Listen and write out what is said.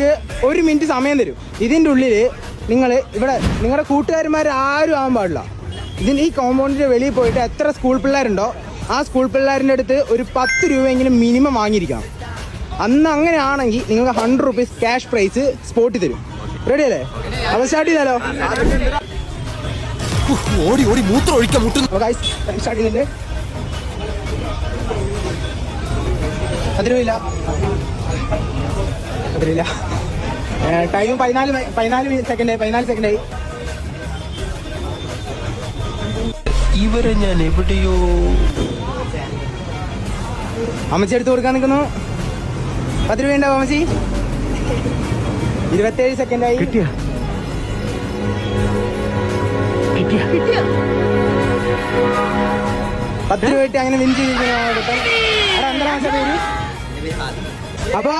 നിങ്ങൾക്ക് 1 മിനിറ്റ് സമയം തരും. ഇതിൻ്റെ ഉള്ളിൽ നിങ്ങൾ ഇവിടെ നിങ്ങളുടെ കൂട്ടുകാരന്മാർ ആരും ആവാൻ പാടില്ല. ഈ കോമ്പൗണ്ടിൻ്റെ വെളിയിൽ പോയിട്ട് എത്ര സ്കൂൾ പിള്ളേരുണ്ടോ ആ സ്കൂൾ പിള്ളേരിൻ്റെ അടുത്ത് ഒരു 10 രൂപയെങ്കിലും മിനിമം വാങ്ങിയിരിക്കണം. അന്ന് അങ്ങനെയാണെങ്കിൽ നിങ്ങൾക്ക് 100 റുപ്പീസ് ക്യാഷ് പ്രൈസ് സ്പോട്ടിൽ തരും. റെഡി അല്ലേ? അപ്പോൾ സ്റ്റാർട്ട് ചെയ്താലോ? ഓടി ഓടി മൂത്രം ഒഴിക്കാൻ മുട്ടുന്നു. സ്റ്റാർട്ട് ചെയ്യുന്നുണ്ട്. 10 രൂപയില്ല. ടൈം 14 സെക്കൻഡായി. ഇവരെ ഞാൻ എവിടെയോ അമ്മച്ചി എടുത്ത് കൊടുക്കാൻ നിൽക്കുന്നു. 10 രൂപ ഉണ്ടാവും അമ്മച്ചി. 27 സെക്കൻഡായി. 10 രൂപ ഇട്ട് അങ്ങനെ വിൻ ചെയ്തിരിക്കുന്നു. അപ്പൊ